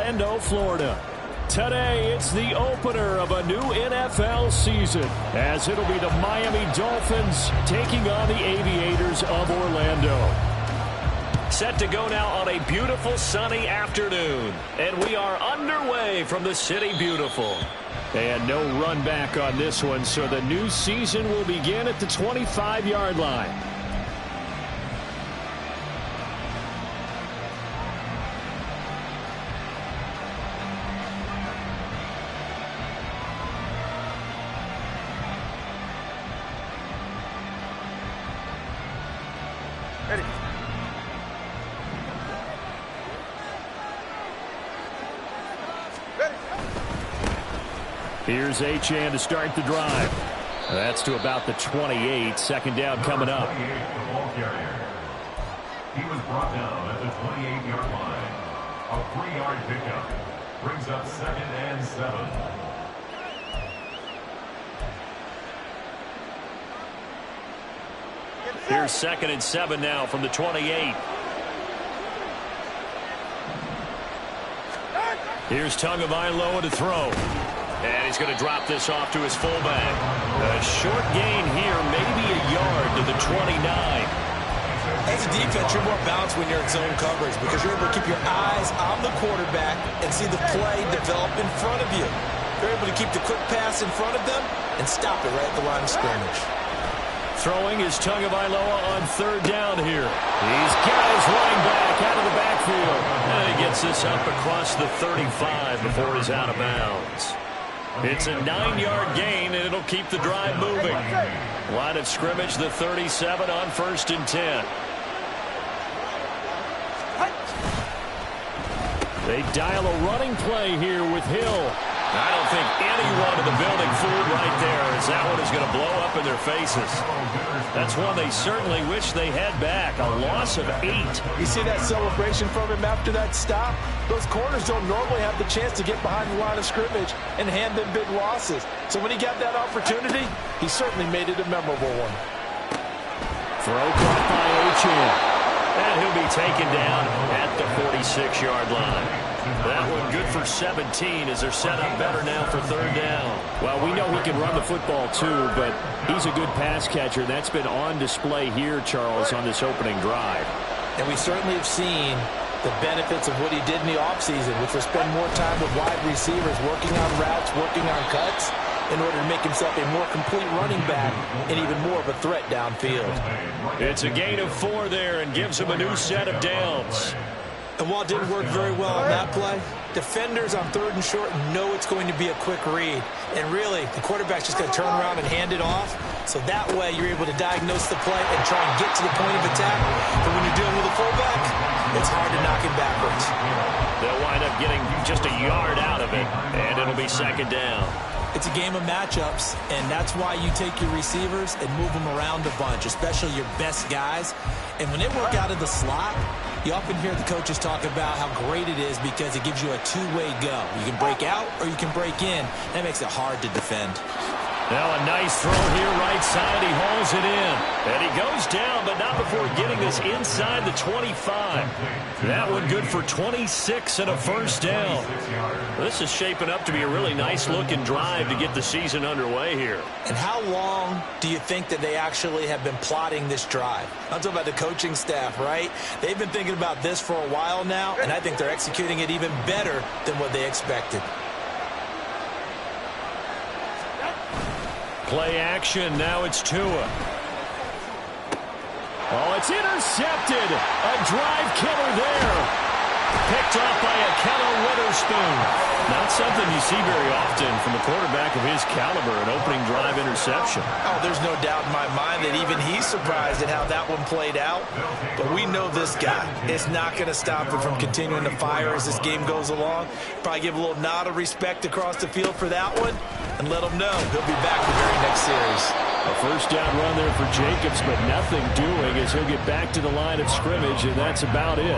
Orlando, Florida. Today, it's the opener of a new NFL season, as it'll be the Miami Dolphins taking on the Aviators of Orlando. Set to go now on a beautiful sunny afternoon, and we are underway from the City Beautiful. And no run back on this one, so the new season will begin at the 25-yard line. Ready. Here's Achane to start the drive. That's to about the 28. Second down coming up. He was brought down at the 28-yard line. A 3-yard pickup brings up 2nd and 7. Here's 2nd and 7 now from the 28. Here's Tagovailoa to throw. And he's going to drop this off to his fullback. A short gain here, maybe a yard to the 29. As a defense, you're more balanced when you're in zone coverage because you're able to keep your eyes on the quarterback and see the play develop in front of you. You're able to keep the quick pass in front of them and stop it right at the line of scrimmage. Throwing is Tagovailoa on 3rd down here. He's got his running back out of the backfield. And he gets this up across the 35 before he's out of bounds. It's a 9-yard gain, and it'll keep the drive moving. Line of scrimmage, the 37 on 1st and 10. They dial a running play here with Hill. I don't think anyone in the building fooled right there, as that one is going to blow up in their faces. That's one they certainly wish they had back. A loss of 8. You see that celebration from him after that stop? Those corners don't normally have the chance to get behind the line of scrimmage and hand them big losses. So when he got that opportunity, he certainly made it a memorable one. Throw caught by Achane. And he'll be taken down at the 46-yard line. That one good for 17 as they're set up better now for 3rd down. Well, we know he can run the football too, but he's a good pass catcher. That's been on display here, Charles, on this opening drive. And we certainly have seen the benefits of what he did in the offseason, which was spend more time with wide receivers, working on routes, working on cuts, in order to make himself a more complete running back and even more of a threat downfield. It's a gain of 4 there and gives him a new set of downs. And while it didn't work very well on that play, defenders on 3rd and short know it's going to be a quick read. And really, the quarterback's just going to turn around and hand it off. So that way, you're able to diagnose the play and try and get to the point of attack. But when you're dealing with a fullback, it's hard to knock him backwards. They'll wind up getting just a yard out of it, and it'll be 2nd down. It's a game of matchups, and that's why you take your receivers and move them around a bunch, especially your best guys. And when they work out of the slot, you often hear the coaches talk about how great it is because it gives you a two-way go. You can break out or you can break in. That makes it hard to defend. Now a nice throw here right side. He hauls it in. And he goes down, but not before getting this inside the 25. That one good for 26 and a 1st down. This is shaping up to be a really nice-looking drive to get the season underway here. And how long do you think that they actually have been plotting this drive? I'm talking about the coaching staff, right? They've been thinking about this for a while now, and I think they're executing it even better than what they expected. Play action. Now it's Tua. Oh, it's intercepted. A drive killer there. Picked off by a Kello Witherspoon. Not something you see very often from a quarterback of his caliber, an opening drive interception. Oh, there's no doubt in my mind that even he's surprised at how that one played out. But we know this guy. It's not going to stop him from continuing to fire as this game goes along. Probably give a little nod of respect across the field for that one and let him know he'll be back the very next series. A 1st down run there for Jacobs, but nothing doing as he'll get back to the line of scrimmage, and that's about it.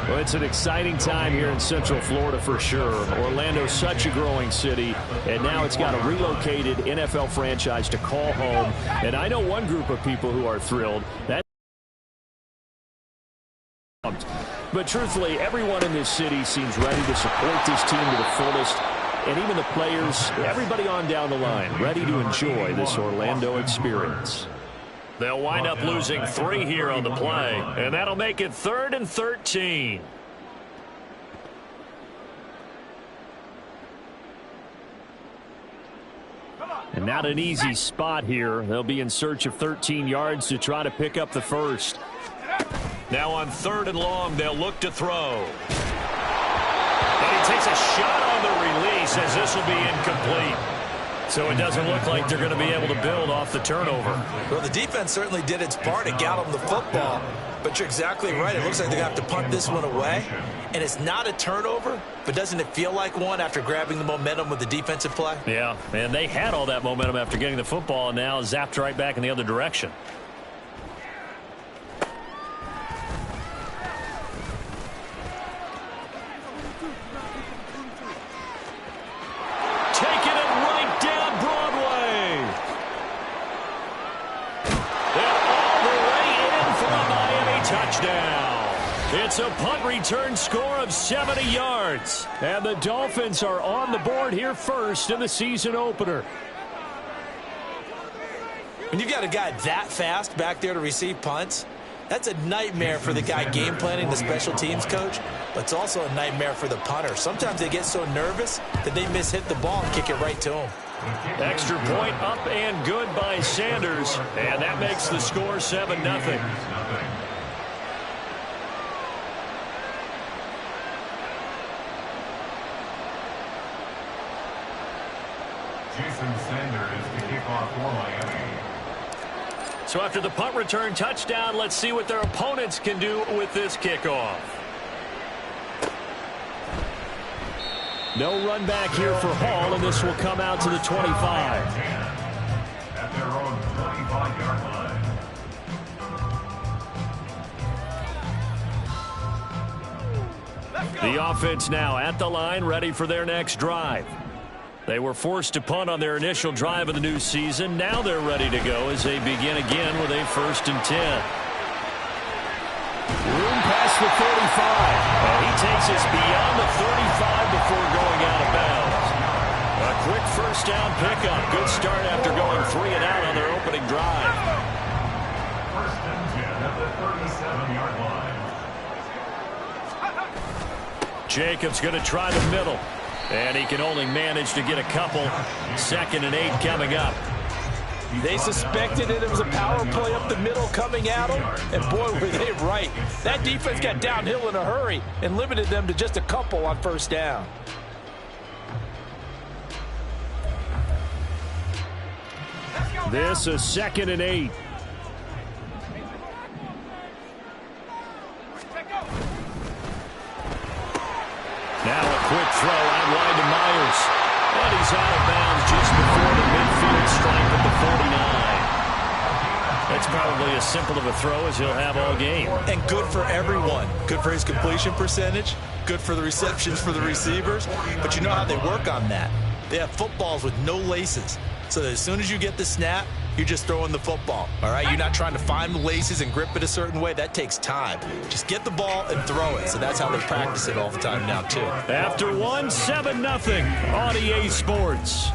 Well, it's an exciting time here in Central Florida for sure. Orlando's such a growing city, and now it's got a relocated NFL franchise to call home. And I know one group of people who are thrilled. But truthfully, everyone in this city seems ready to support this team to the fullest. And even the players, everybody on down the line, ready to enjoy this Orlando experience. They'll wind up losing 3 here on the play, and that'll make it 3rd and 13. And not an easy spot here. They'll be in search of 13 yards to try to pick up the first. Now on 3rd and long, they'll look to throw. And he takes a shot on the release as this will be incomplete. So it doesn't look like they're going to be able to build off the turnover. Well, the defense certainly did its part to get them the football. But you're exactly right. It looks like they're going to have to punt this one away. And it's not a turnover, but doesn't it feel like one after grabbing the momentum with the defensive play? Yeah, and they had all that momentum after getting the football and now zapped right back in the other direction. Taking it right down Broadway. And all the way in for a Miami touchdown. It's a punt return score of 70 yards. And the Dolphins are on the board here first in the season opener. When you've got a guy that fast back there to receive punts, that's a nightmare for the guy game planning, the special teams coach, but it's also a nightmare for the punter. Sometimes they get so nervous that they mishit the ball and kick it right to him. Extra point up and good by Sanders. And that makes the score 7-0. Jason Sanders to kick off for Miami. So after the punt return touchdown, let's see what their opponents can do with this kickoff. No run back here for Hall, and this will come out to the 25. At their own 25-yard line. The offense now at the line, ready for their next drive. They were forced to punt on their initial drive of the new season. Now they're ready to go as they begin again with a 1st and 10. Room past the 35. And he takes us beyond the 35 before going out of bounds. A quick first down pickup. Good start after going 3 and out on their opening drive. 1st and 10 at the 37-yard line. Jacobs going to try the middle. And he can only manage to get a couple. 2nd and 8 coming up. They suspected it was a power play up the middle coming at them, and boy, were they right. That defense got downhill in a hurry and limited them to just a couple on 1st down. This is 2nd and 8. Now a quick throw out wide to Myers. And he's out of bounds just before the midfield stripe at the 49. That's probably as simple of a throw as he'll have all game. And good for everyone. Good for his completion percentage. Good for the receptions for the receivers. But you know how they work on that. They have footballs with no laces. So that as soon as you get the snap, you're just throwing the football, all right? You're not trying to find the laces and grip it a certain way. That takes time. Just get the ball and throw it. So that's how they practice it all the time now, too. After 7-0 on EA Sports.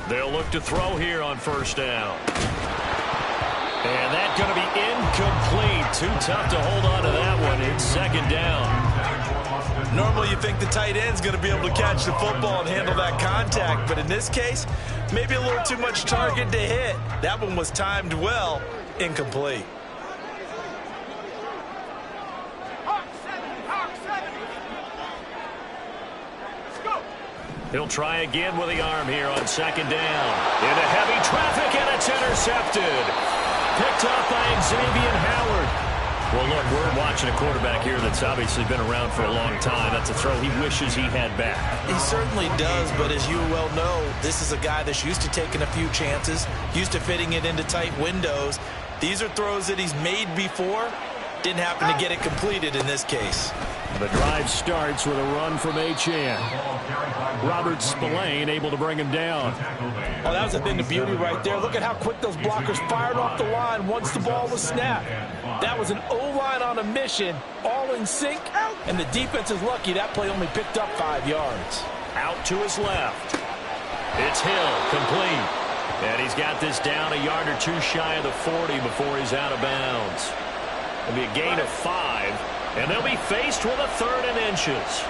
They'll look to throw here on 1st down. And that's going to be incomplete. Too tough to hold on to that one. It's 2nd down. Normally you think the tight end's going to be able to catch the football and handle that contact. But in this case, maybe a little too much target to hit. That one was timed well. Incomplete. He'll try again with the arm here on 2nd down. Into heavy traffic, and it's intercepted. Picked up by Xavier Howard. Well, look, we're watching a quarterback here that's obviously been around for a long time. That's a throw he wishes he had back. He certainly does, but as you well know, this is a guy that's used to taking a few chances, used to fitting it into tight windows. These are throws that he's made before. Didn't happen to get it completed in this case. The drive starts with a run from Achane. Robert Spillane able to bring him down. Oh, that was a thing of beauty right there. Look at how quick those blockers fired off the line once the ball was snapped. That was an O-line on a mission, all in sync, and the defense is lucky that play only picked up 5 yards. Out to his left. It's Hill, complete. And he's got this down a yard or two shy of the 40 before he's out of bounds. It'll be a gain of 5, and they'll be faced with a 3rd and inches.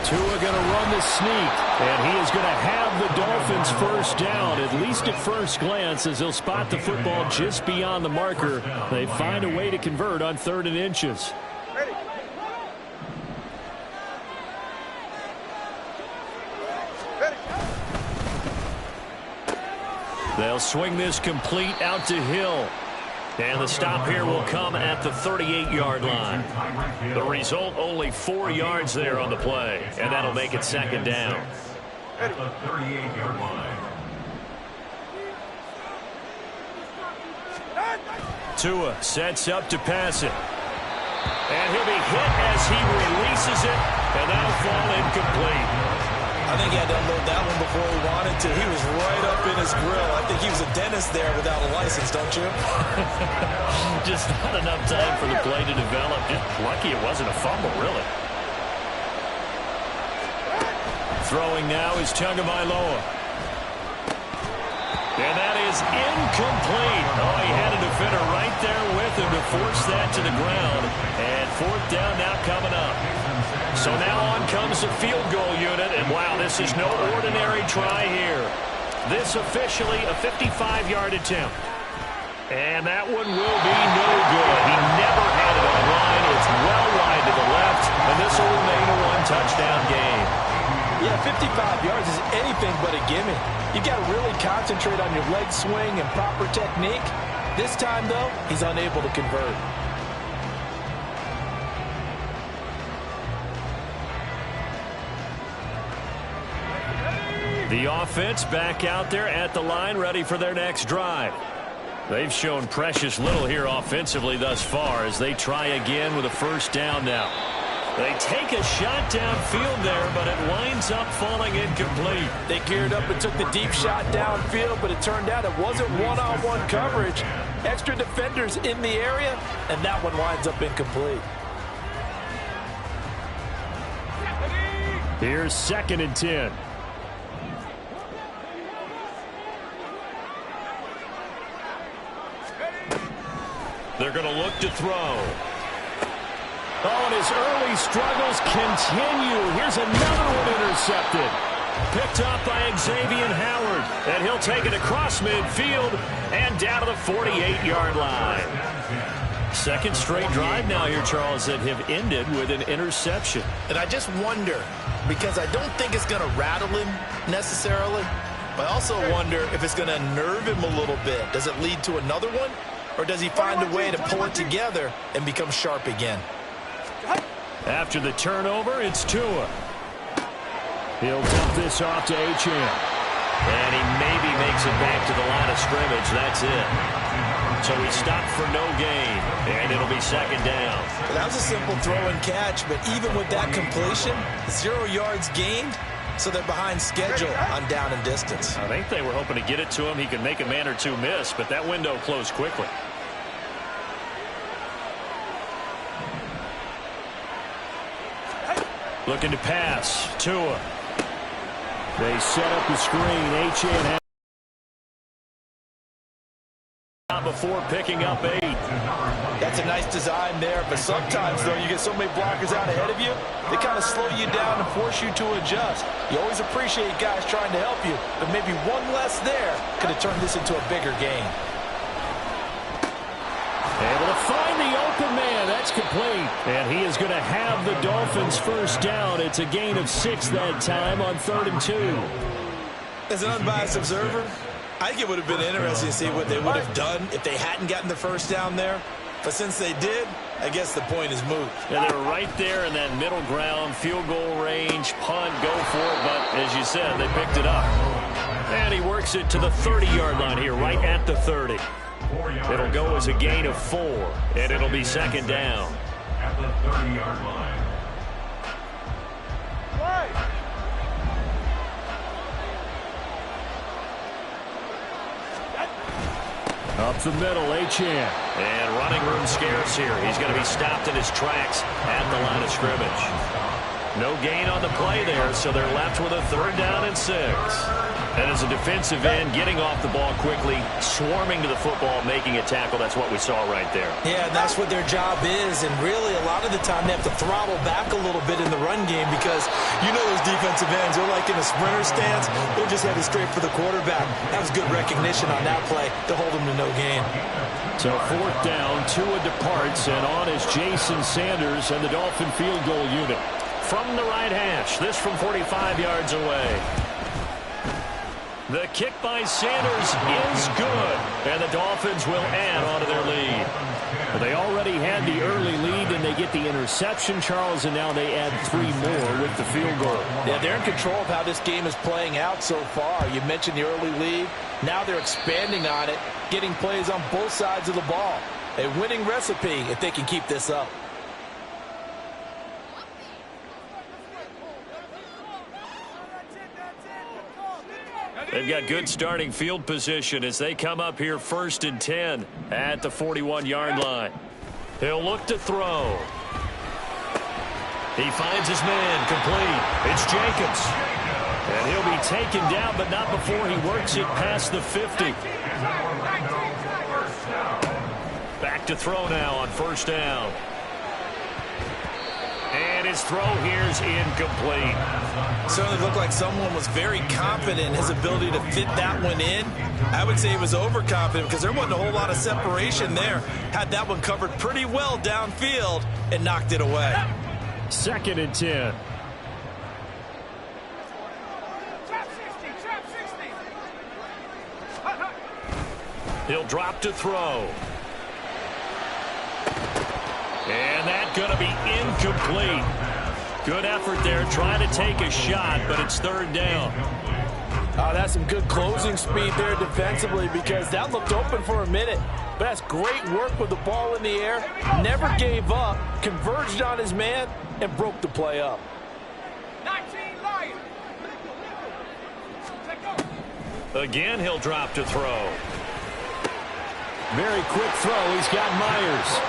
Tua going to run the sneak, and he is going to have the Dolphins first down, at least at first glance, as he'll spot the football just beyond the marker. They find a way to convert on 3rd and inches. They'll swing this complete out to Hill. And the stop here will come at the 38-yard line. The result, only 4 yards there on the play, and that'll make it 2nd down. At the 38-yard line. Tua sets up to pass it. And he'll be hit as he releases it, and that'll fall incomplete. I think he had to unload that one before he wanted to. He was right up in his grill. I think he was a dentist there without a license, don't you? Just not enough time for the play to develop. Just lucky it wasn't a fumble, really. Throwing now is Tagovailoa. And that is incomplete. Oh, he had a defender right there with him to force that to the ground. And 4th down now coming up. So now on comes the field goal unit, and wow, this is no ordinary try here. This officially a 55-yard attempt. And that one will be no good. He never had it on line. It's well wide to the left, and this will remain a 1-touchdown game. Yeah, 55 yards is anything but a gimme. You got to really concentrate on your leg swing and proper technique. This time, though, he's unable to convert. The offense back out there at the line, ready for their next drive. They've shown precious little here offensively thus far as they try again with a 1st down now. They take a shot downfield there, but it winds up falling incomplete. They geared up and took the deep shot downfield, but it turned out it wasn't one-on-one coverage. Extra defenders in the area, and that one winds up incomplete. Here's 2nd and 10. They're going to look to throw. Oh, and his early struggles continue. Here's another one intercepted. Picked up by Xavier Howard. And he'll take it across midfield and down to the 48-yard line. 2nd straight drive now here, Charles, that have ended with an interception. And I just wonder, because I don't think it's going to rattle him necessarily, but I also wonder if it's going to nerve him a little bit. Does it lead to another one? Or does he find a way to pull it together and become sharp again? After the turnover, it's Tua. He'll dump this off to Achane. And he maybe makes it back to the line of scrimmage. That's it. So he stopped for no gain, and it'll be 2nd down. Well, that was a simple throw and catch, but even with that completion, 0 yards gained, so they're behind schedule on down and distance. I think they were hoping to get it to him. He could make a man or two miss, but that window closed quickly. Looking to pass. Tua. They set up the screen. Achane before picking up 8. That's a nice design there, but sometimes, though, you get so many blockers out ahead of you, they kind of slow you down and force you to adjust. You always appreciate guys trying to help you, but maybe one less there could have turned this into a bigger game. Able to find the open man. That's complete. And he is going to have the Dolphins first down. It's a gain of 6 that time on 3rd and 2. As an unbiased observer, I think it would have been interesting to see what they would have done if they hadn't gotten the first down there. But since they did, I guess the point is moot. And they're right there in that middle ground, field goal range, punt, go for it. But as you said, they picked it up. And he works it to the 30-yard line here, right at the 30. It'll go as a gain of 4, and it'll be second down. At the 30-yard line. Up the middle, Achane. And running room scarce here. He's going to be stopped in his tracks at the line of scrimmage. No gain on the play there, so they're left with a 3rd down and 6. And as a defensive end, getting off the ball quickly, swarming to the football, making a tackle, that's what we saw right there. Yeah, and that's what their job is. And really, a lot of the time, they have to throttle back a little bit in the run game because you know those defensive ends, they're like in a sprinter stance. They're just headed straight for the quarterback. That was good recognition on that play to hold them to no gain. So 4th down, Tua departs, and on is Jason Sanders and the Dolphin field goal unit. From the right hash, this from 45 yards away. The kick by Sanders is good, and the Dolphins will add on to their lead. Well, they already had the early lead, and they get the interception, Charles, and now they add 3 more with the field goal. Yeah, they're in control of how this game is playing out so far. You mentioned the early lead. Now they're expanding on it, getting plays on both sides of the ball. A winning recipe if they can keep this up. They've got good starting field position as they come up here 1st and 10 at the 41-yard line. He'll look to throw. He finds his man complete. It's Jacobs. And he'll be taken down, but not before he works it past the 50. Back to throw now on 1st down. And his throw here is incomplete. Certainly looked like someone was very confident in his ability to fit that one in. I would say he was overconfident because there wasn't a whole lot of separation there. Had that one covered pretty well downfield and knocked it away. 2nd and 10. He'll drop to throw. And that's going to be incomplete. Good effort there, trying to take a shot, but it's 3rd down. That's some good closing speed there defensively because that looked open for a minute. But that's great work with the ball in the air. Never gave up, converged on his man, and broke the play up. 19 Lions. Again, he'll drop to throw. Very quick throw. He's got Myers.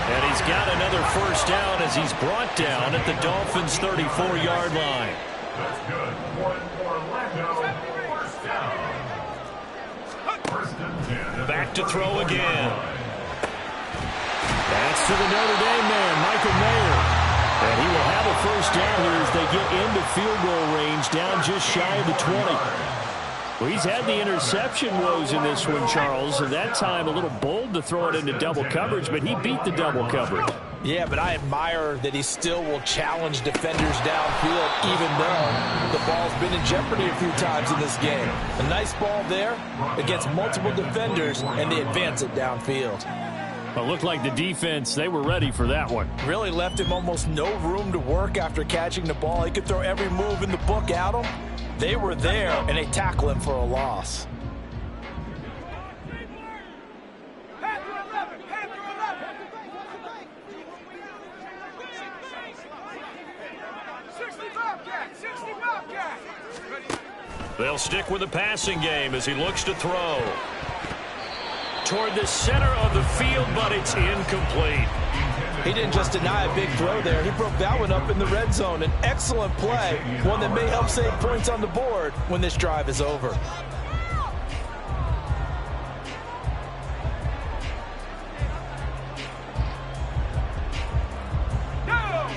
And he's got another 1st down as he's brought down at the Dolphins' 34-yard line. That's good. Orlando. 1st down. 1st and 10. Back to throw again. That's to the Notre Dame man, Michael Mayer. And he will have a 1st down here as they get into field goal range, down just shy of the 20. Well, he's had the interception woes in this one, Charles, and that time a little bold to throw it into double coverage, but he beat the double coverage. Yeah, but I admire that he still will challenge defenders downfield, even though the ball's been in jeopardy a few times in this game. A nice ball there against multiple defenders, and they advance it downfield. Well, it looked like the defense, they were ready for that one. Really left him almost no room to work after catching the ball. He could throw every move in the book at him. They were there, and they tackle him for a loss. They'll stick with the passing game as he looks to throw. Toward the center of the field, but it's incomplete. He didn't just deny a big throw there. He broke that one up in the red zone. An excellent play, one that may help save points on the board when this drive is over.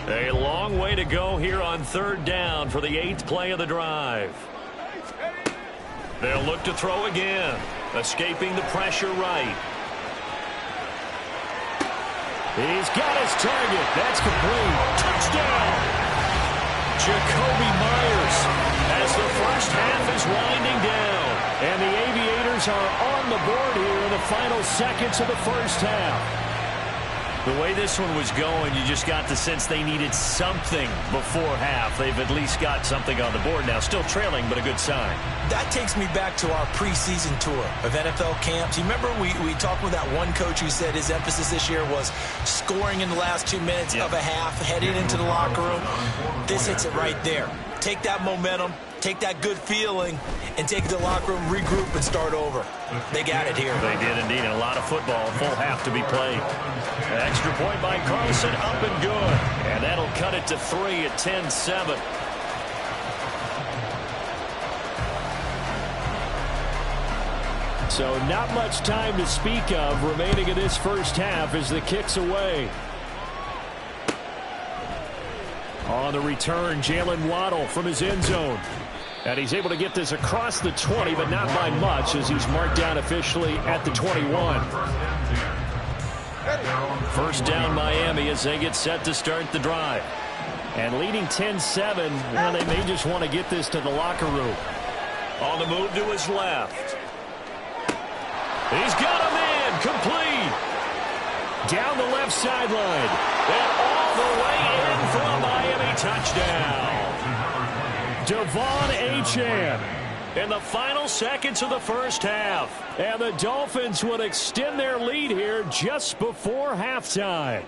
A long way to go here on 3rd down for the 8th play of the drive. They'll look to throw again, escaping the pressure right. He's got his target. That's complete. Touchdown! Jacoby Myers as the first half is winding down. And the Aviators are on the board here in the final seconds of the first half. The way this one was going, you just got the sense they needed something before half. They've at least got something on the board now. Still trailing, but a good sign. That takes me back to our preseason tour of NFL camps. You remember we talked with that one coach who said his emphasis this year was scoring in the last 2 minutes of a half, heading into the locker room. This hits it right there. Take that momentum, take that good feeling, and take it to the locker room, regroup, and start over. They got it here. They did indeed, and a lot of football, full half to be played. An extra point by Carlson, up and good. And that'll cut it to 3 at 10-7. So not much time to speak of remaining in this first half as the kick's away. On the return, Jalen Waddle from his end zone. And he's able to get this across the 20, but not by much as he's marked down officially at the 21. First down Miami as they get set to start the drive. And leading 10-7, well, they may just want to get this to the locker room. On the move to his left. He's got a man, complete. Down the left sideline. And all the way in for a Miami touchdown. Devon Achane. In the final seconds of the first half. And the Dolphins would extend their lead here just before halftime.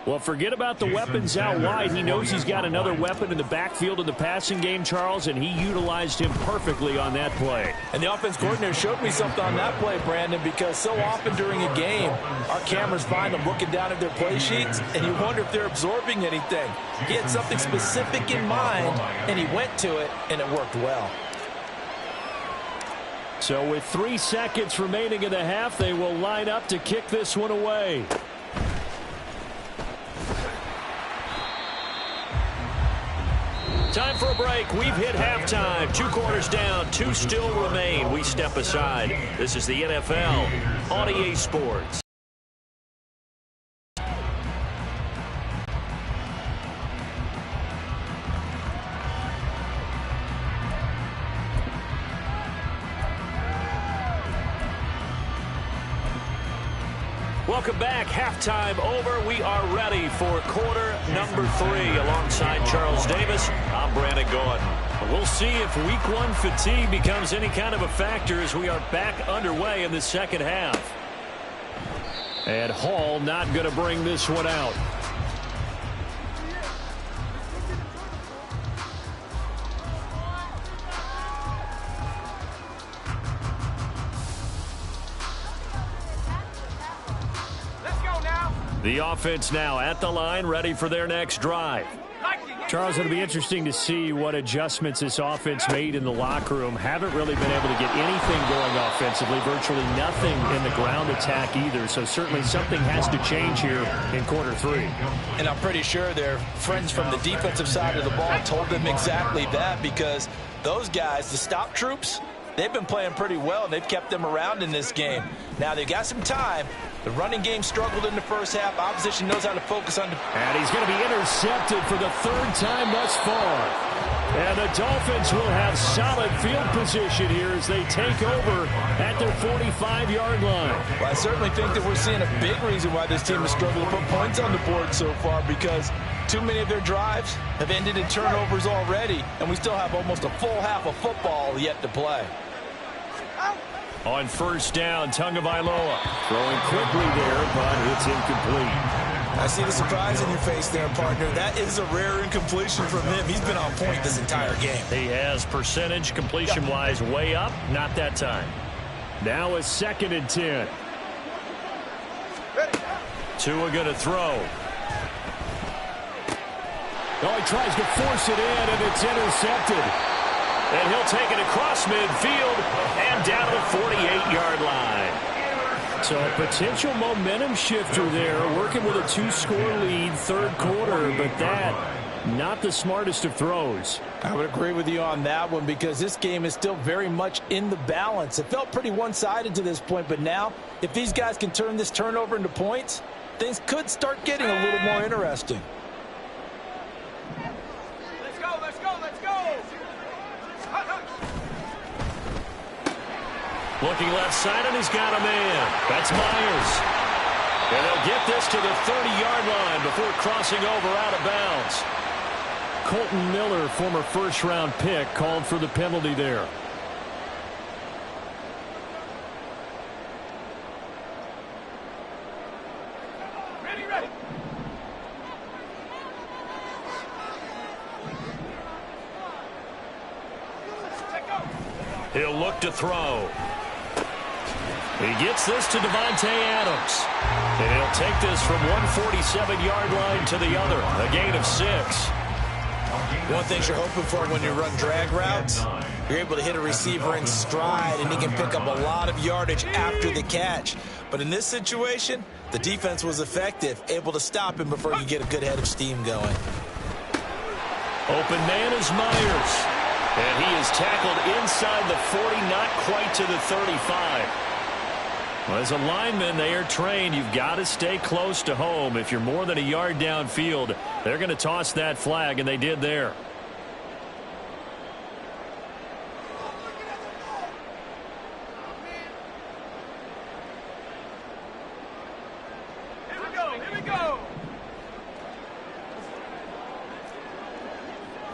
Well, forget about the weapons out wide. He knows he's got another weapon in the backfield in the passing game, Charles, and he utilized him perfectly on that play. And the offense coordinator showed me something on that play, Brandon, because so often during a game, our cameras find them looking down at their play sheets, and you wonder if they're absorbing anything. He had something specific in mind, and he went to it, and it worked well. So with 3 seconds remaining in the half, they will line up to kick this one away. Time for a break. We've hit halftime. 2 quarters down. 2 still remain. We step aside. This is the NFL on EA Sports. Welcome back. Halftime over. We are ready for quarter number 3. Alongside Charles Davis, I'm Brandon Gordon. We'll see if week 1 fatigue becomes any kind of a factor as we are back underway in the second half. And Hall not going to bring this one out. The offense now at the line, ready for their next drive. Charles, it'll be interesting to see what adjustments this offense made in the locker room. Haven't really been able to get anything going offensively, virtually nothing in the ground attack either. So certainly something has to change here in quarter 3. And I'm pretty sure their friends from the defensive side of the ball told them exactly that, because those guys, the stop troops, they've been playing pretty well, and they've kept them around in this game. Now, they've got some time. The running game struggled in the first half. Opposition knows how to focus on. And he's going to be intercepted for the 3rd time thus far. And the Dolphins will have solid field position here as they take over at their 45-yard line. Well, I certainly think that we're seeing a big reason why this team has struggled to put points on the board so far, because too many of their drives have ended in turnovers already, and we still have almost a full half of football yet to play. On first down, Tagovailoa. Throwing quickly there, but it's incomplete. I see the surprise in your face there, partner. That is a rare incompletion from him. He's been on point this entire game. He has percentage completion-wise way up. Not that time. Now a 2nd and 10. Tua going to throw. Oh, he tries to force it in, and it's intercepted. And he'll take it across midfield and down to the 48-yard line. So a potential momentum shifter there, working with a 2-score lead, 3rd quarter, but that, not the smartest of throws. I would agree with you on that one, because this game is still very much in the balance. It felt pretty one-sided to this point, but now, if these guys can turn this turnover into points, things could start getting a little more interesting. Let's go, let's go, let's go! Looking left side, and he's got a man. That's Myers. And they'll get this to the 30-yard line before crossing over out of bounds. Colton Miller, former first-round pick, called for the penalty there. Ready. He'll look to throw. He gets this to Devontae Adams. And he'll take this from 147-yard line to the other. A gain of 6. One thing you're hoping for when you run drag routes, you're able to hit a receiver in stride, and he can pick up a lot of yardage after the catch. But in this situation, the defense was effective, able to stop him before you get a good head of steam going. Open man is Myers. And he is tackled inside the 40, not quite to the 35. Well, as a lineman, they are trained. You've got to stay close to home. If you're more than a yard downfield, they're going to toss that flag, and they did there. Here we go.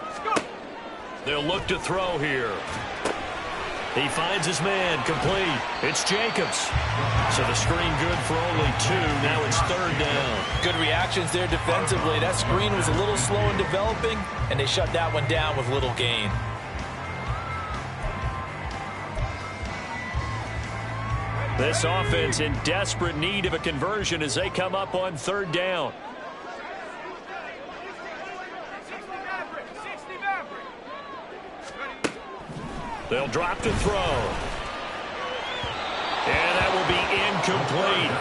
Let's go. They'll look to throw here. He finds his man, complete. It's Jacobs. So the screen good for only 2. Now it's 3rd down. Good reactions there defensively. That screen was a little slow in developing, and they shut that one down with little gain. This offense in desperate need of a conversion as they come up on 3rd down. 60 Maverick. They'll drop to throw. And that will be incomplete.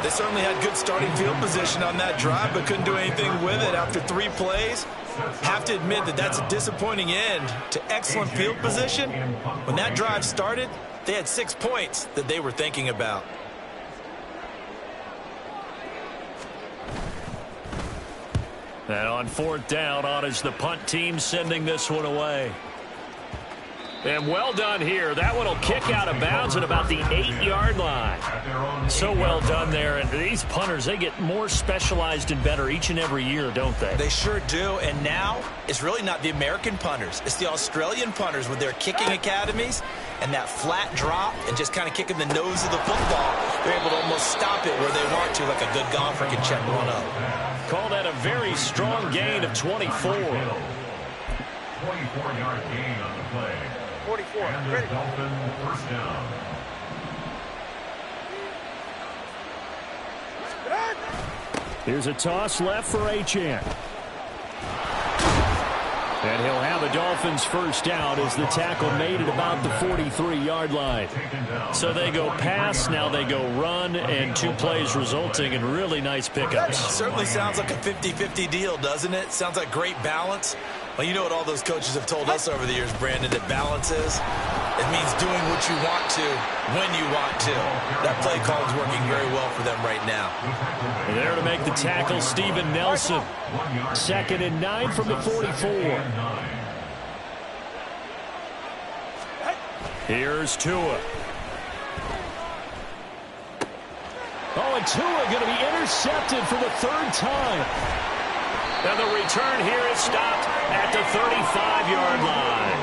They certainly had good starting field position on that drive, but couldn't do anything with it after 3 plays. Have to admit that that's a disappointing end to excellent field position. When that drive started, they had 6 points that they were thinking about. And on 4th down, on is the punt team sending this one away. And well done here. That one will kick out of bounds at about the 8-yard line. So well done there. And these punters, they get more specialized and better each and every year, don't they? They sure do. And now it's really not the American punters. It's the Australian punters with their kicking academies and that flat drop and just kind of kicking the nose of the football. They're able to almost stop it where they want to, like a good golfer can check one up. Call that a very strong gain of 24. 24-yard gain on the play. 44. And the Ready. Dolphin first down. Here's a toss left for Achane. And he'll have a Dolphins first down as the tackle made at about the 43-yard line. So they go pass, now they go run, and 2 plays resulting in really nice pickups. Certainly sounds like a 50-50 deal, doesn't it? Sounds like great balance. Well, you know what all those coaches have told us over the years, Brandon, that balance is? It means doing what you want to, when you want to. That play call is working very well for them right now. And there to make the tackle, Steven Nelson. 2nd and 9 from the 44. Here's Tua. Oh, and Tua going to be intercepted for the 3rd time. And the return here is stopped at the 35-yard line.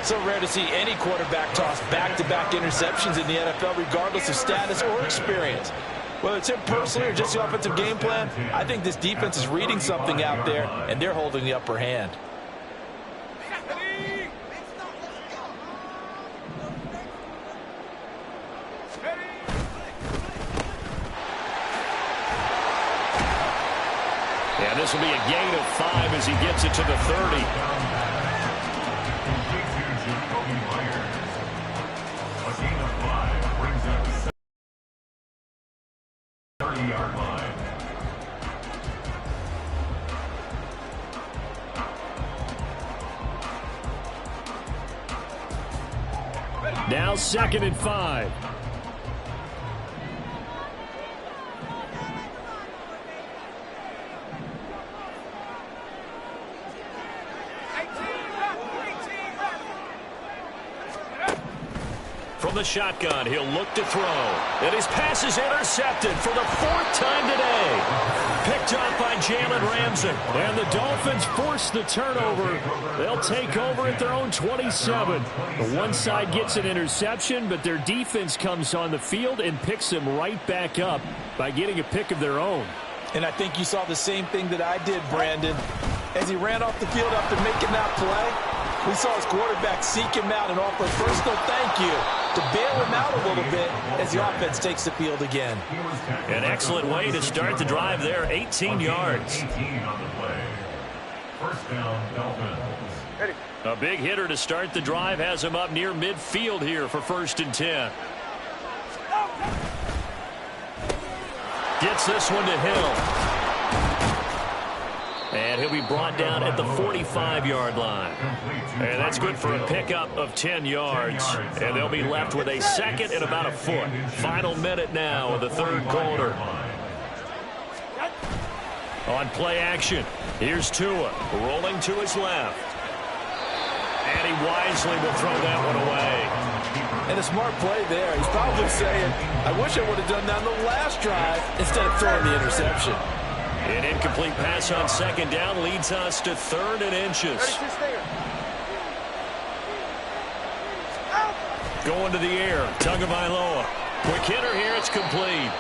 So rare to see any quarterback toss back-to-back interceptions in the NFL, regardless of status or experience. Whether it's him personally or just the offensive game plan, I think this defense is reading something out there, and they're holding the upper hand. And this will be a gain of 5 as he gets it to the 30. A gain of 5 brings up the 30-yard line. Now 2nd and 5. From the shotgun, he'll look to throw. And his pass is intercepted for the 4th time today. Picked off by Jalen Ramsey. And the Dolphins force the turnover. They'll take over at their own 27. The one side gets an interception, but their defense comes on the field and picks them right back up by getting a pick of their own. And I think you saw the same thing that I did, Brandon. As he ran off the field after making that play, we saw his quarterback seek him out and offer a personal thank you to bail him out a little bit as the offense takes the field again. An excellent way to start the drive there, 18 yards. 18 on the play. First down, Dolphins. A big hitter to start the drive has him up near midfield here for 1st and 10. Gets this one to Hill. And he'll be brought down at the 45-yard line. And that's good for a pickup of 10 yards. And they'll be left with a 2nd and about a foot. Final minute now of the 3rd quarter. On play action, here's Tua rolling to his left. And he wisely will throw that one away. And a smart play there. He's probably saying, I wish I would have done that on the last drive instead of throwing the interception. An incomplete pass on 2nd down leads us to 3rd and inches. Going to the air, Tagovailoa. Quick hitter here, it's complete.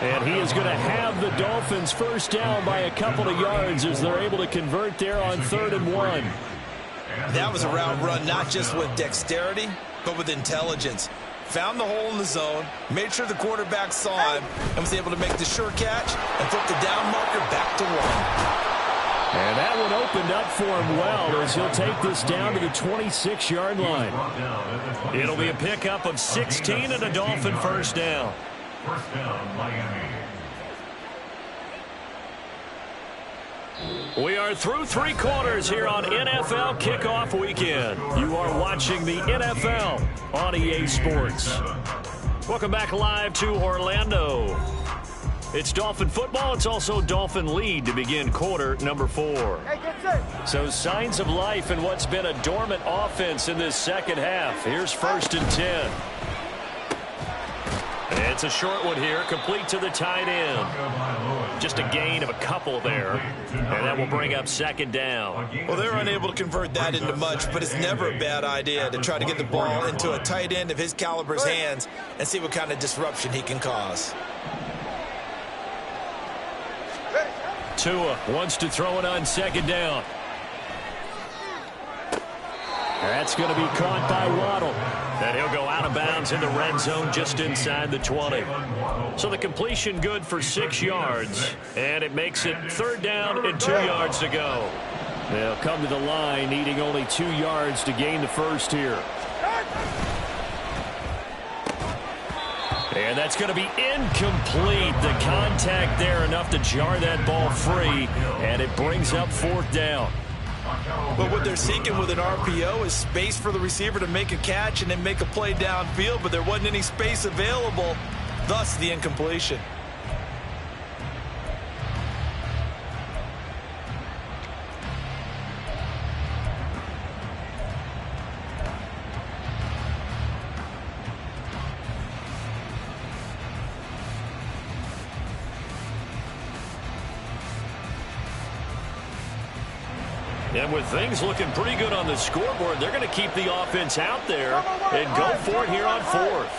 And he is going to have the Dolphins first down by a couple of yards as they're able to convert there on 3rd and 1. That was a route run not just with dexterity, but with intelligence. Found the hole in the zone, made sure the quarterback saw him, and was able to make the sure catch and flip the down marker back to 1. And that one opened up for him well as he'll take this down to the 26-yard line. It'll be a pickup of 16 and a Dolphin first down. First down, Miami. We are through 3 quarters here on NFL Kickoff Weekend. You are watching the NFL on EA Sports. Welcome back live to Orlando. It's Dolphin football. It's also Dolphin lead to begin quarter number 4. So signs of life in what's been a dormant offense in this second half. Here's 1st and 10. It's a short one here, complete to the tight end. Just a gain of a couple there, and that will bring up 2nd down. Well, they're unable to convert that into much, but it's never a bad idea to try to get the ball into a tight end of his caliber's hands and see what kind of disruption he can cause. Tua wants to throw it on 2nd down. That's going to be caught by Waddle. And he'll go out of bounds in the red zone just inside the 20. So the completion good for 6 yards. And it makes it 3rd down and 2 yards to go. They'll come to the line needing only 2 yards to gain the first here. And that's going to be incomplete. The contact there enough to jar that ball free. And it brings up 4th down. But what they're seeking with an RPO is space for the receiver to make a catch and then make a play downfield, but there wasn't any space available, thus the incompletion. And with things looking pretty good on the scoreboard, they're going to keep the offense out there and go for it here on 4th.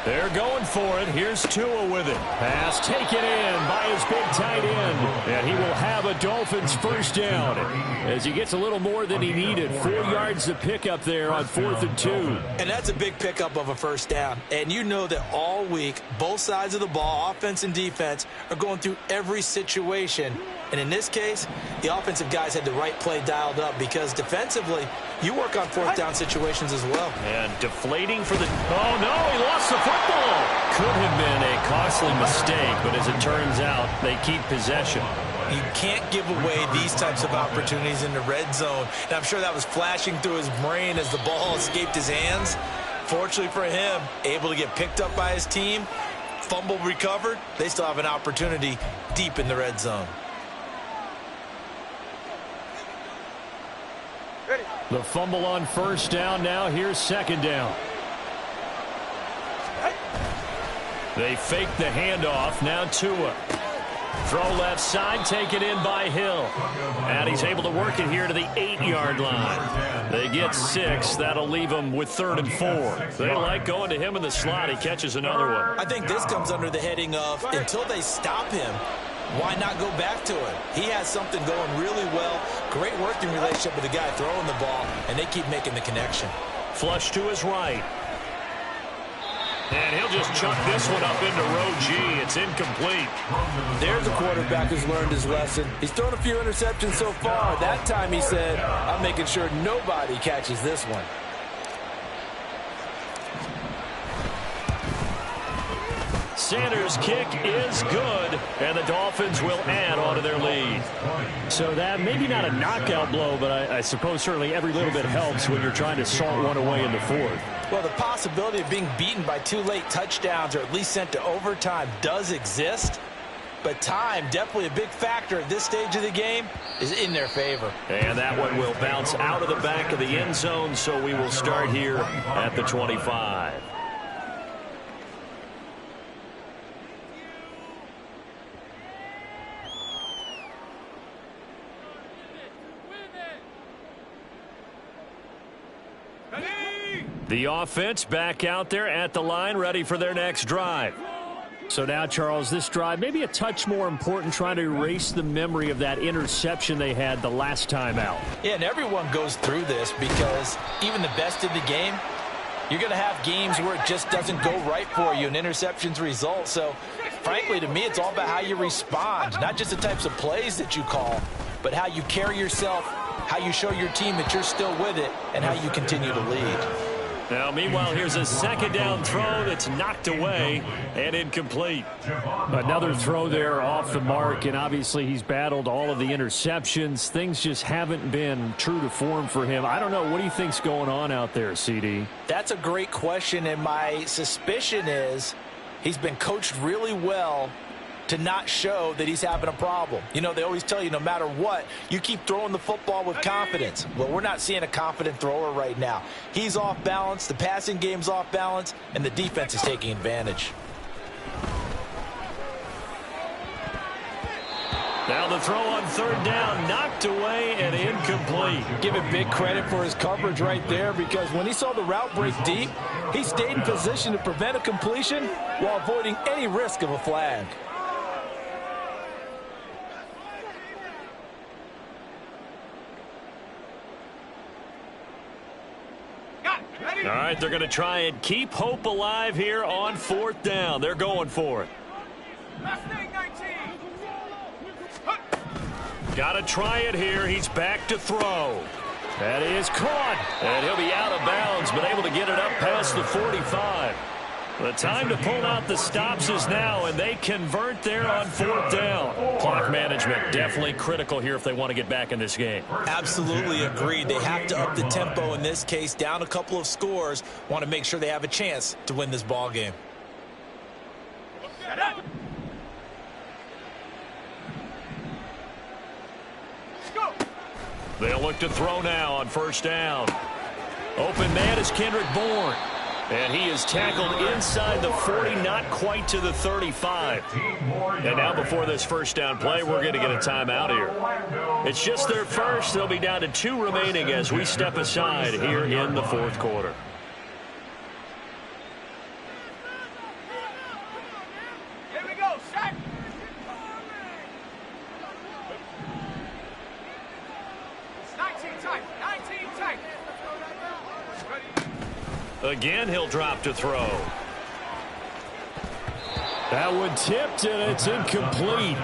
They're going for it. Here's Tua with it. Pass taken in by his big tight end. And he will have a Dolphins first down as he gets a little more than he needed. 4 yards to pick up there on 4th and 2. And that's a big pickup of a first down. And you know that all week, both sides of the ball, offense and defense, are going through every situation. And in this case, the offensive guys had the right play dialed up because defensively, you work on 4th down situations as well. And deflating for the... Oh, no, he lost the football. Could have been a costly mistake, but as it turns out, they keep possession. You can't give away these types of opportunities in the red zone. And I'm sure that was flashing through his brain as the ball escaped his hands. Fortunately for him, able to get picked up by his team, fumble recovered. They still have an opportunity deep in the red zone. The fumble on first down now. Here's 2nd down. They fake the handoff. Now Tua. Throw left side, taken in by Hill. And he's able to work it here to the 8-yard line. They get 6. That'll leave them with 3rd and 4. They like going to him in the slot. He catches another one. I think this comes under the heading of until they stop him, why not go back to him? He has something going really well. Great working relationship with the guy throwing the ball, and they keep making the connection. Flush to his right. And he'll just chuck this one up into row G. It's incomplete. There's a quarterback who's learned his lesson. He's thrown a few interceptions so far. That time he said, I'm making sure nobody catches this one. Sanders' kick is good, and the Dolphins will add on to their lead. So that maybe not a knockout blow, but I suppose certainly every little bit helps when you're trying to salt one away in the 4th. Well, the possibility of being beaten by 2 late touchdowns or at least sent to overtime does exist. But time, definitely a big factor at this stage of the game, is in their favor. And that one will bounce out of the back of the end zone, so we will start here at the 25. The offense back out there at the line, ready for their next drive. So now, Charles, this drive maybe a touch more important, trying to erase the memory of that interception they had the last time out. Yeah, and everyone goes through this because even the best of the game, you're going to have games where it just doesn't go right for you and interceptions result. So, frankly, to me, it's all about how you respond, not just the types of plays that you call, but how you carry yourself, how you show your team that you're still with it, and how you continue to lead. Now, meanwhile, here's a 2nd down throw that's knocked away and incomplete. Another throw there off the mark, and obviously he's battled all of the interceptions. Things just haven't been true to form for him. I don't know. What do you think's going on out there, CD? That's a great question, and my suspicion is he's been coached really well to not show that he's having a problem. You know, they always tell you no matter what, you keep throwing the football with confidence. Well, we're not seeing a confident thrower right now. He's off balance, the passing game's off balance, and the defense is taking advantage. Now the throw on 3rd down, knocked away and incomplete. Give him big credit for his coverage right there, because when he saw the route break deep, he stayed in position to prevent a completion while avoiding any risk of a flag. All right, they're going to try and keep hope alive here on 4th down. They're going for it. Got to try it here. He's back to throw. That is caught. And he'll be out of bounds, but able to get it up past the 45. The time to pull out the stops is now, and they convert there on 4th down. Clock management definitely critical here if they want to get back in this game. Absolutely agreed. They have to up the tempo in this case, down a couple of scores. Want to make sure they have a chance to win this ball game. They'll look to throw now on 1st down. Open man is Kendrick Bourne. And he is tackled inside the 40, not quite to the 35. And now before this 1st down play, we're going to get a timeout here. It's just their first. They'll be down to 2 remaining as we step aside here in the 4th quarter. Here we go, set. It's 19 tight, 19 tight. Again, he'll drop to throw. That one tipped, and it's incomplete.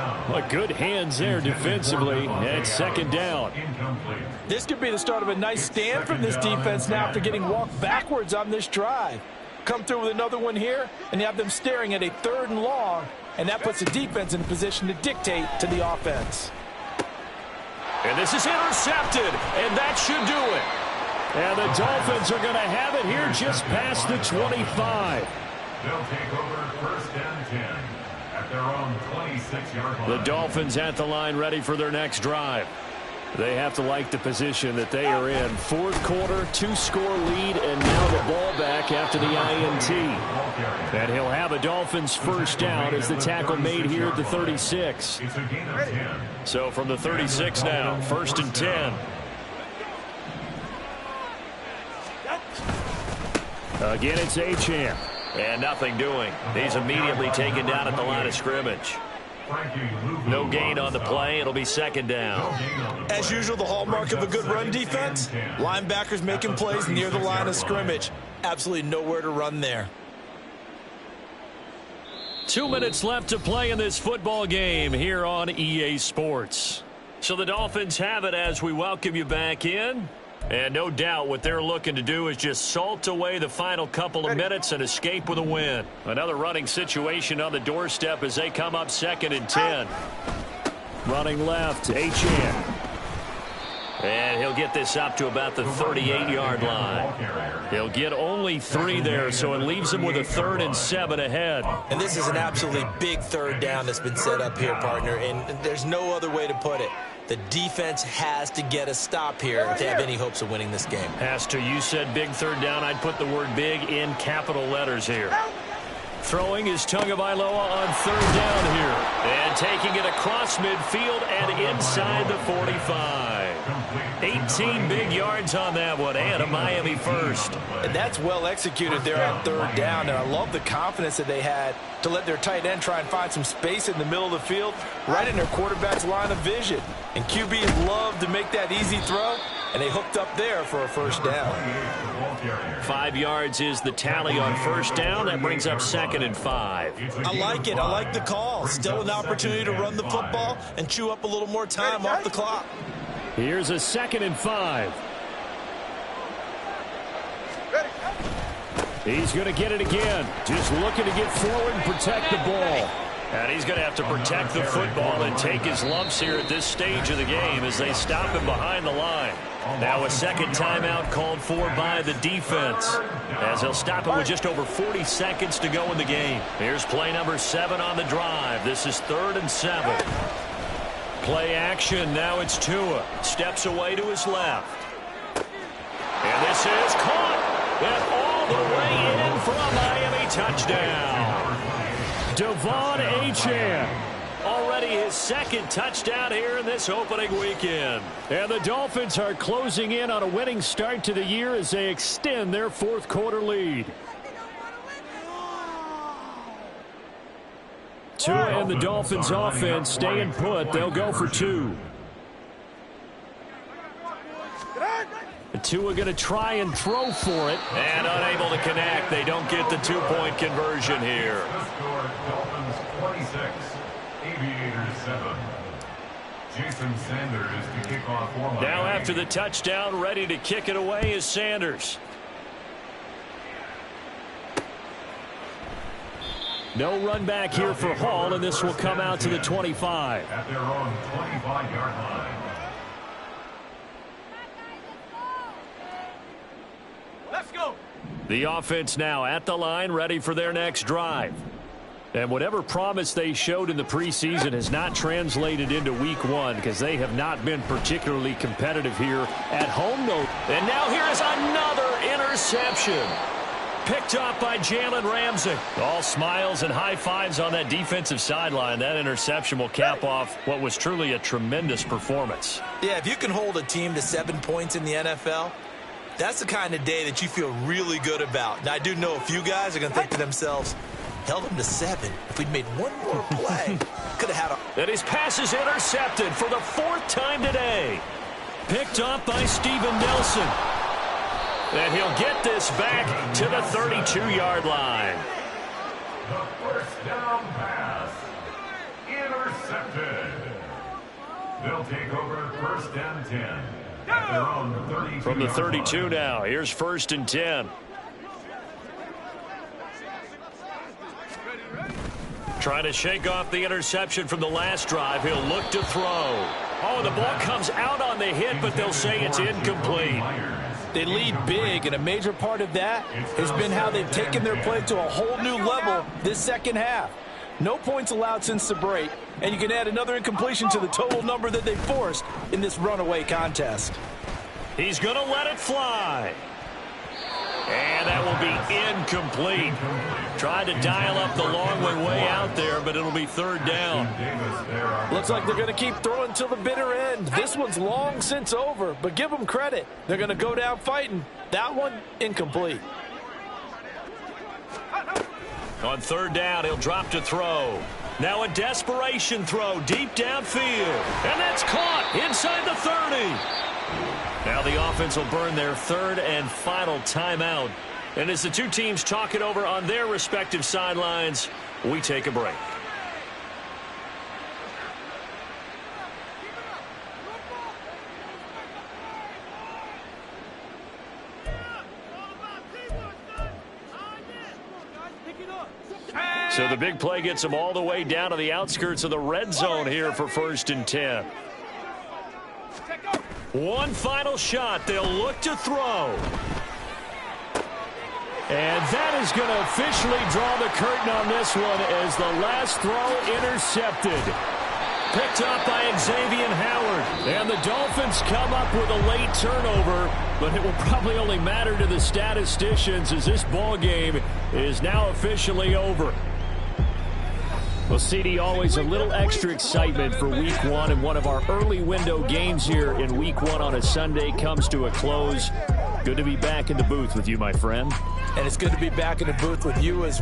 Good hands there defensively, and 2nd down. This could be the start of a nice stand from this defense now after getting walked backwards on this drive. Come through with another one here, and you have them staring at a 3rd and long, and that puts the defense in a position to dictate to the offense. And this is intercepted, and that should do it. And the Dolphins are going to have it here just past the 25. They'll take over 1st and 10 at their own 26-yard line. The Dolphins at the line ready for their next drive. They have to like the position that they are in. Fourth quarter, 2-score lead, and now the ball back after the INT. And he'll have a Dolphins first down as the tackle made here at the 36. So from the 36 now, 1st and 10. Again, it's Achane. And nothing doing. He's immediately taken down at the line of scrimmage. No gain on the play. It'll be 2nd down. As usual, the hallmark of a good run defense, linebackers making plays near the line of scrimmage. Absolutely nowhere to run there. 2 minutes left to play in this football game here on EA Sports. So the Dolphins have it as we welcome you back in. And no doubt what they're looking to do is just salt away the final couple of minutes and escape with a win. Another running situation on the doorstep as they come up 2nd and 10. Running left, Achane. And he'll get this up to about the 38-yard line. He'll get only 3 there, so it leaves him with a 3rd and 7 ahead. And this is an absolutely big 3rd down that's been set up here, partner, and there's no other way to put it. The defense has to get a stop here if they have any hopes of winning this game. Has to. You said big 3rd down. I'd put the word big in capital letters here. Throwing is Tagovailoa on 3rd down here. And taking it across midfield and inside the 45. 18 big yards on that one, and a Miami first. And that's well executed there on 3rd down, and I love the confidence that they had to let their tight end try and find some space in the middle of the field, right in their quarterback's line of vision. And QBs love to make that easy throw, and they hooked up there for a 1st down. 5 yards is the tally on 1st down. That brings up 2nd and 5. I like it. I like the call. Still an opportunity to run the football and chew up a little more time off the clock. Here's a 2nd and 5. He's going to get it again. Just looking to get forward and protect the ball. And he's going to have to protect the football and take his lumps here at this stage of the game as they stop him behind the line. Now a 2nd timeout called for by the defense as they'll stop it with just over 40 seconds to go in the game. Here's play number 7 on the drive. This is 3rd and 7. Play action. Now it's Tua. Steps away to his left. And this is caught. And all the way in for a Miami touchdown. Devon Achane. Already his 2nd touchdown here in this opening weekend. And the Dolphins are closing in on a winning start to the year as they extend their 4th quarter lead. Tua and the Dolphins offense staying put. They'll go for 2. Tua going to try and throw for it. And unable to connect. They don't get the 2-point conversion here. Dolphins 26, Aviators 7. Jason Sanders to kick off for Miami. Now after the touchdown, ready to kick it away is Sanders. No run back here for Hall, and this will come out to the 25. At their own 25-yard line. Let's go. The offense now at the line, ready for their next drive. And whatever promise they showed in the preseason has not translated into week 1 because they have not been particularly competitive here at home. And now here is another interception. Picked up by Jalen Ramsey. All smiles and high fives on that defensive sideline. That interception will cap off what was truly a tremendous performance. Yeah, if you can hold a team to 7 points in the NFL, that's the kind of day that you feel really good about. Now, I do know a few guys are going to think to themselves, held them to 7. If we'd made one more play, could have had a... And his pass is intercepted for the 4th time today. Picked up by Steven Nelson. And he'll get this back to the 32-yard line. The first down pass. Intercepted. They'll take over 1st and 10. At their own 32. From the 32 now. Here's 1st and 10. Trying to shake off the interception from the last drive. He'll look to throw. Oh, the ball comes out on the hit, but they'll say it's incomplete. They lead big, and a major part of that has been how they've taken their play to a whole new level this second half. No points allowed since the break, and you can add another incompletion to the total number that they forced in this runaway contest. He's going to let it fly. And that will be incomplete. Tried to dial up the long one way out there, but it'll be third down. Looks like they're going to keep throwing till the bitter end. This one's long since over, but give them credit. They're going to go down fighting. That one, incomplete. On third down, he'll drop to throw. Now a desperation throw deep downfield. And that's caught inside the 30. Now the offense will burn their third and final timeout. And as the two teams talk it over on their respective sidelines, we take a break. So the big play gets them all the way down to the outskirts of the red zone here for 1st and 10. One final shot. They'll look to throw. And that is going to officially draw the curtain on this one as the last throw intercepted. Picked up by Xavier Howard. And the Dolphins come up with a late turnover, but it will probably only matter to the statisticians as this ball game is now officially over. Well, CD, always a little extra excitement for Week 1, and one of our early window games here in Week 1 on a Sunday comes to a close. Good to be back in the booth with you, my friend. And it's good to be back in the booth with you as well.